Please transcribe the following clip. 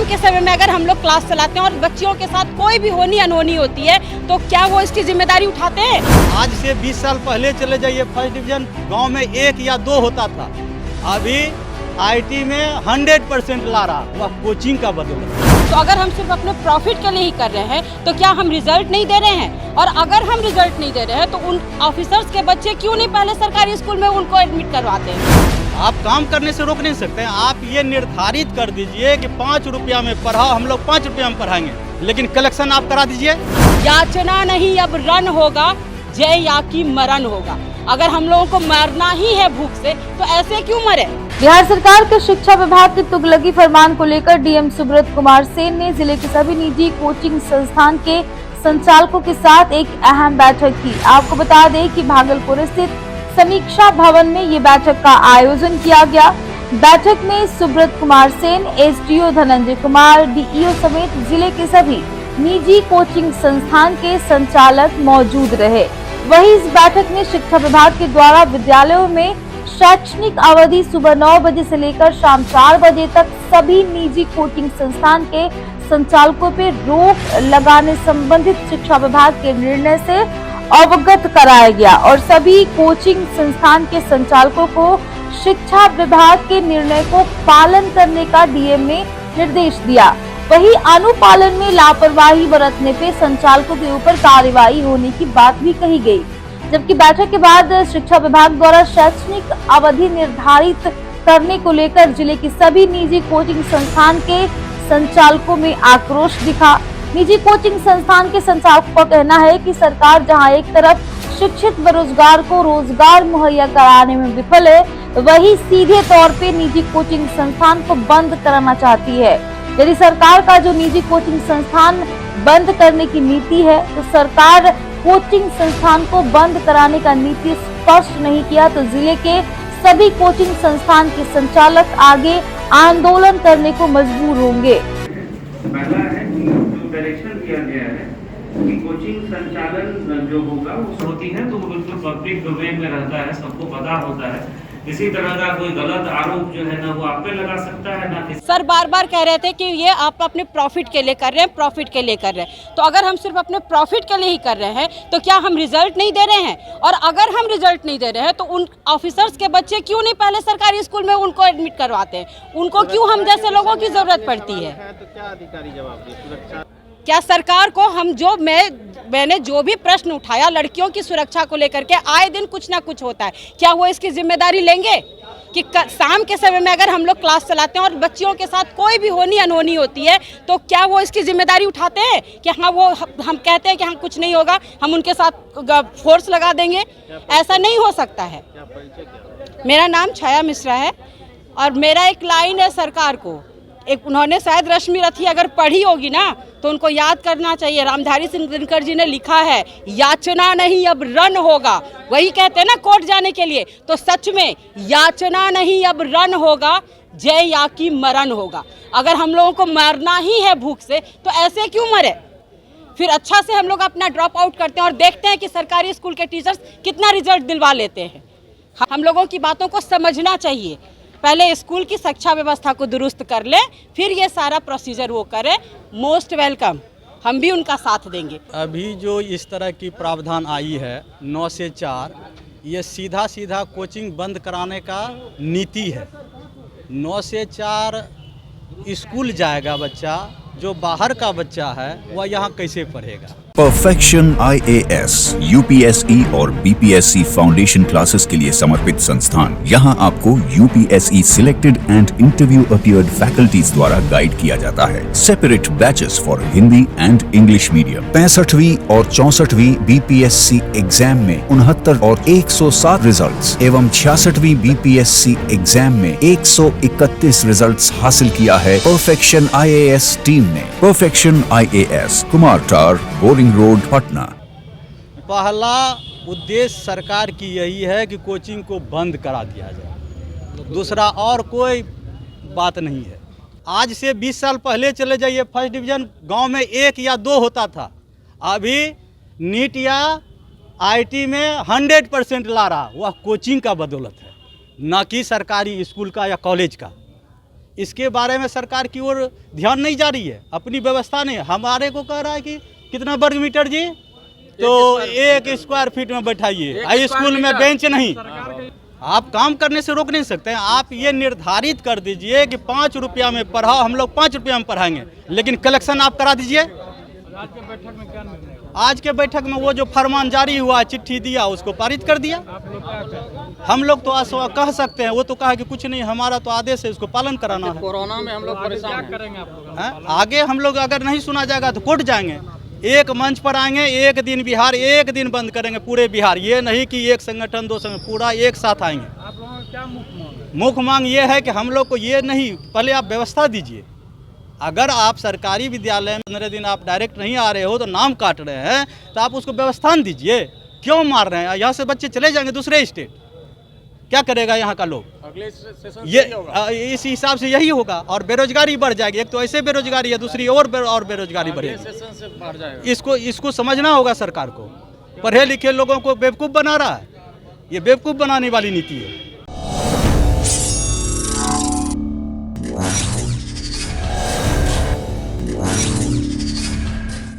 शाम के समय में अगर हम लोग क्लास चलाते हैं और बच्चियों के साथ कोई भी होनी अनहोनी होती है तो क्या वो इसकी जिम्मेदारी उठाते हैं? आज से 20 साल पहले चले जाइए, फर्स्ट डिवीजन गांव में 1 या 2 होता था। अभी आईटी में 100% ला रहा, वह कोचिंग का बदौलत। तो अगर हम सिर्फ अपने प्रॉफिट के लिए ही कर रहे हैं तो क्या हम रिजल्ट नहीं दे रहे हैं? और अगर हम रिजल्ट नहीं दे रहे हैं तो उन ऑफिसर्स के बच्चे क्यों नहीं पहले सरकारी स्कूल में उनको एडमिट करवाते हैं? आप काम करने से रोक नहीं सकते हैं। आप ये निर्धारित कर दीजिए कि 5 रुपया में पढ़ाओ, हम लोग 5 रुपया में पढ़ाएंगे, लेकिन कलेक्शन आप करा दीजिए। याचना नहीं अब रन होगा, जय या की मरण होगा। अगर हम लोगों को मरना ही है भूख से तो ऐसे क्यों मरे? बिहार सरकार के शिक्षा विभाग के तुगलकी फरमान को लेकर डीएम सुब्रत कुमार सेन ने जिले के सभी निजी कोचिंग संस्थान के संचालकों के साथ एक अहम बैठक की। आपको बता दें कि भागलपुर स्थित समीक्षा भवन में ये बैठक का आयोजन किया गया। बैठक में सुब्रत कुमार सेन, एसडीओ धनंजय कुमार, डीईओ समेत जिले के सभी निजी कोचिंग संस्थान के संचालक मौजूद रहे। वहीं इस बैठक में शिक्षा विभाग के द्वारा विद्यालयों में शैक्षणिक अवधि सुबह 9 बजे से लेकर शाम 4 बजे तक सभी निजी कोचिंग संस्थान के संचालकों पर रोक लगाने संबंधित शिक्षा विभाग के निर्णय से अवगत कराया गया और सभी कोचिंग संस्थान के संचालकों को शिक्षा विभाग के निर्णय को पालन करने का डीएम ने निर्देश दिया। वहीं अनुपालन में लापरवाही बरतने पे संचालकों के ऊपर कार्रवाई होने की बात भी कही गई। जबकि बैठक के बाद शिक्षा विभाग द्वारा शैक्षणिक अवधि निर्धारित करने को लेकर जिले की सभी निजी कोचिंग संस्थान के संचालकों में आक्रोश दिखा। निजी कोचिंग संस्थान के संचालकों का कहना है कि सरकार जहां एक तरफ शिक्षित बेरोजगार को रोजगार मुहैया कराने में विफल है, वहीं सीधे तौर पे निजी कोचिंग संस्थान को बंद कराना चाहती है। यदि सरकार का जो निजी कोचिंग संस्थान बंद करने की नीति है तो सरकार कोचिंग संस्थान को बंद कराने का नीति स्पष्ट नहीं किया तो जिले के सभी कोचिंग संस्थान के संचालक आगे आंदोलन करने को मजबूर होंगे। पहला है कि जो डायरेक्शन दिया गया है कि कोचिंग संचालन जो होगा वो होती है तो वो बिल्कुल पब्लिक डोमेन में रहता है, सबको पता होता है। इसी तरह का कोई गलत आरोप जो है ना वो आप पे लगा सकता है ना। सर बार बार कह रहे थे कि ये आप अपने प्रॉफिट के लिए कर रहे हैं, प्रॉफिट के लिए कर रहे हैं। तो अगर हम सिर्फ अपने प्रॉफिट के लिए ही कर रहे हैं तो क्या हम रिजल्ट नहीं दे रहे हैं? और अगर हम रिजल्ट नहीं दे रहे हैं तो उन ऑफिसर्स के बच्चे क्यों नहीं पहले सरकारी स्कूल में उनको एडमिट करवाते हैं? उनको क्यों हम जैसे लोगों की जरूरत पड़ती है? तो क्या अधिकारी जवाब दे? सुरक्षा क्या सरकार को हम मैंने जो भी प्रश्न उठाया लड़कियों की सुरक्षा को लेकर के आए दिन कुछ ना कुछ होता है, क्या वो इसकी जिम्मेदारी लेंगे कि शाम के समय में अगर हम लोग क्लास चलाते हैं और बच्चियों के साथ कोई भी होनी अनहोनी होती है तो क्या वो इसकी जिम्मेदारी उठाते हैं कि हाँ वो हम कहते हैं कि हाँ कुछ नहीं होगा, हम उनके साथ फोर्स लगा देंगे? ऐसा नहीं हो सकता है। मेरा नाम छाया मिश्रा है और मेरा एक लाइन है सरकार को, एक उन्होंने शायद रश्मि रथी अगर पढ़ी होगी ना तो उनको याद करना चाहिए। रामधारी सिंह दिनकर जी ने लिखा है याचना नहीं अब रन होगा, वही कहते हैं ना कोर्ट जाने के लिए। तो सच में याचना नहीं अब रन होगा, जय या की मरण होगा। अगर हम लोगों को मरना ही है भूख से तो ऐसे क्यों मरे? फिर अच्छा से हम लोग अपना ड्रॉप आउट करते हैं और देखते हैं कि सरकारी स्कूल के टीचर्स कितना रिजल्ट दिलवा लेते हैं। हम लोगों की बातों को समझना चाहिए। पहले स्कूल की शिक्षा व्यवस्था को दुरुस्त कर ले, फिर ये सारा प्रोसीजर वो करे। मोस्ट वेलकम, हम भी उनका साथ देंगे। अभी जो इस तरह की प्रावधान आई है 9 से 4, ये सीधा सीधा कोचिंग बंद कराने का नीति है। 9 से 4 स्कूल जाएगा बच्चा, जो बाहर का बच्चा है वह यहाँ कैसे पढ़ेगा? परफेक्शन IAS, UPSE और BPSC फाउंडेशन क्लासेस के लिए समर्पित संस्थान। यहाँ आपको UPSE selected and interview appeared faculties द्वारा गाइड किया जाता है। Separate batches for Hindi and English medium. 65वीं और 64वीं BPSC एग्जाम में 69 और 107 रिजल्ट्स एवं 66वीं BPSC एग्जाम में 131 रिजल्ट्स हासिल किया है परफेक्शन IAS टीम ने। परफेक्शन IAS, कुमार टार, बोरिंग रोड, पटना। पहला उद्देश्य सरकार की यही है कि कोचिंग को बंद करा दिया जाए, दूसरा और कोई बात नहीं है। आज से 20 साल पहले चले जाइए, फर्स्ट डिवीजन गांव में 1 या 2 होता था। अभी नीट या आईटी में 100% ला रहा, वह कोचिंग का बदौलत है, न कि सरकारी स्कूल का या कॉलेज का। इसके बारे में सरकार की ओर ध्यान नहीं जा रही है, अपनी व्यवस्था नहीं। हमारे को कह रहा है कि कितना वर्ग मीटर जी, तो 1 स्क्वायर फीट में बैठाइए, हाई स्कूल में बेंच नहीं। आप काम करने से रोक नहीं सकते हैं। आप ये निर्धारित कर दीजिए कि 5 रुपया में पढ़ाओ, हम लोग 5 रुपया में पढ़ाएंगे, लेकिन कलेक्शन आप करा दीजिए। आज के बैठक में वो जो फरमान जारी हुआ, चिट्ठी दिया, उसको पारित कर दिया। हम लोग तो कह सकते हैं, वो तो कहा कि कुछ नहीं, हमारा तो आदेश है, उसको पालन कराना है। कोरोना में हम लोग परेशान करेंगे आप लोग। आगे हम लोग अगर नहीं सुना जाएगा तो कोर्ट जाएंगे, एक मंच पर आएंगे, एक दिन बिहार, एक दिन बंद करेंगे पूरे बिहार। ये नहीं कि एक संगठन 2 संगठन, पूरा एक साथ आएंगे। आप लोगों का क्या मुख्य मांग ये है कि हम लोग को ये नहीं, पहले आप व्यवस्था दीजिए। अगर आप सरकारी विद्यालय में 15 दिन आप डायरेक्ट नहीं आ रहे हो, तो नाम काट रहे हैं, तो आप उसको व्यवस्था दीजिए। क्यों मार रहे हैं? यहाँ से बच्चे चले जाएंगे दूसरे स्टेट, क्या करेगा यहाँ का लोग? अगले सेशन ये इस हिसाब से यही होगा, और बेरोजगारी बढ़ जाएगी। एक तो ऐसे बेरोजगारी है, दूसरी और बेरोजगारी बढ़ेगी। सेशन से बढ़ जाएगा। इसको समझना होगा सरकार को। पढ़े लिखे लोगों को बेवकूफ़ बना रहा है, ये बेवकूफ़ बनाने वाली नीति है।